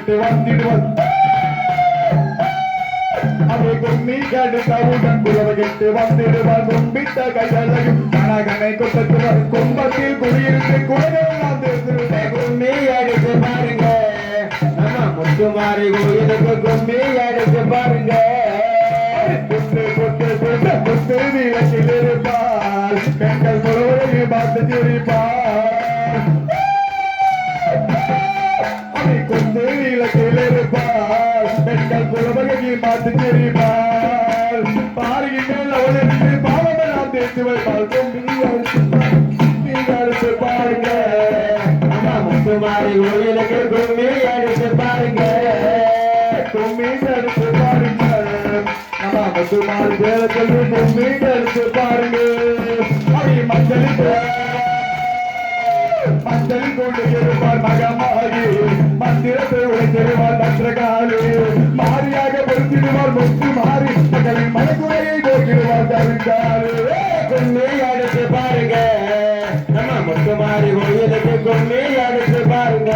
விட்டு வந்திடுவார் அவை கும்மி கடுத்தவுடன் குலவகிட்டு வந்திடுவார் கும்பிட்ட கைகளையும் கனகனை கொட்டத்துவார் கும்பத்தில் குடியிருந்து குலகெல்லாம் திருவார் கும்மி அடித்து பாருங்க நம்ம முத்துமாரி கோயிலுக்கு கும்மி அடித்து பாருங்க புத்து புத்து புத்து புத்து வீரத்தில் இருப்பார் பெண்கள் முழுவதையும் பார்த்து சிரிப்பார் அவை குத்து வீரத்தில் இருப்பார் பெண்கள் முழுவதையும் பார்த்து சிரிப்பார் பாருங்கள் அவளுக்கு பாவமெல்லாம் தேர்த்து வைப்பார் கும்மி அடித்து பாருங்க நம்ம முத்துமாரி கோயிலுக்கு கும்மி அடித்து பாருங்க கும்மி அடித்து பாருங்க நம்ம முத்துமாரி வேலத்தில் கும்மி அடித்து பாருங்க அவை மஞ்சள் கொண்டு இருப்பார் மகமாகி மந்திரத்தை உழைத்திருவார் பத்திரகாலி மாறியாக பொருத்திடுவார் முத்து மாறி மகளின் மனக்குறையை போக்கிடுவார் தருங்காலி கும்மி அடித்து பாருங்க நம்ம முத்துமாரி கோயிலுக்கு கும்மி அடித்து பாருங்க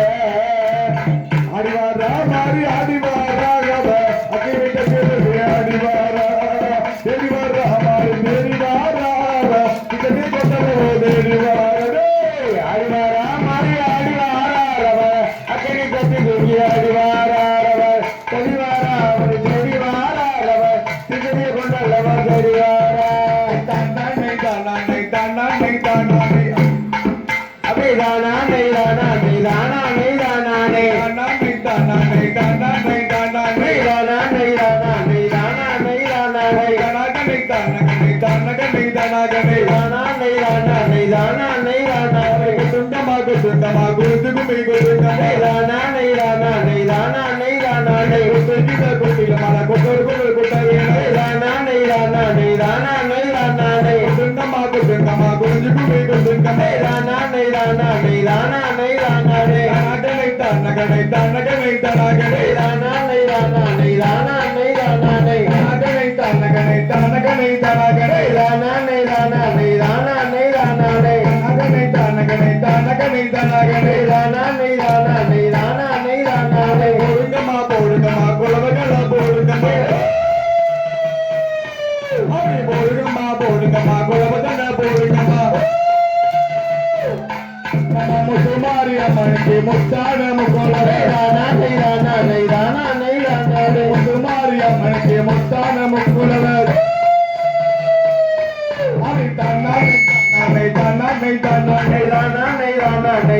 அடிவாரா மாறி ஆடிவாராக அக்கிவிட்ட பிறகு அடிவாரா தெரிவாரா மாறி தெரிவாரா இதனை கொண்டவோ தெரிவாரே அடிவாரா மாறி ஆடிவாராக அக்கினி கட்டி குங்கி அடிவாராக தெரிவாரா அவரை தெரிவாராக இதனை கொண்டவோ தெரிவாரா தன்னை தானே தானே தானே அபே தானா நே தானா நே தானா நே தானா நே தானா நே தானா நே தானா நே தானா நே தானா நே தானா நே தானா நே தானா நே தானா நே தானா நே தானா நே தானா நே தானா நே தானா நே தானா நே சுந்தமா குருதுகு மே குருதுகு நே தானா நே தானா நே தானா நே தானா நே சுதித குதில மல கொட்டர் கொட்டர் கொட்டவே நே தானா நே தானா நே தானா நே தானா நே சுந்தமா குருதுகு மே குருதுகு நே தானா நே தானா நே தானா நே தானா நே நகனை தனகனை தனகனை தனகனை தானா நே தானா நே தானா நே தானா நே நகனை தனகனை தனகனை தனகனை தானா நே தானா நே தானா நே தானா நே நகனை தனகனை தனகனை தனகனை தானா நே தானா நே தானா நே தானா நே போடுங்கம்மா குலவகள போடுங்கம்மா அவை போடுங்கம்மா குலவகள போடுங்கம்மா முத்துமாரி அம்மனுக்கு முத்தான முக்குலவே தானா நே தானா நே தானா நே தானா நே முத்துமாரி அம்மனுக்கு முத்தான முக்குலவே அவை தானா நே தானா நே தானா நே தானா நே தானா நே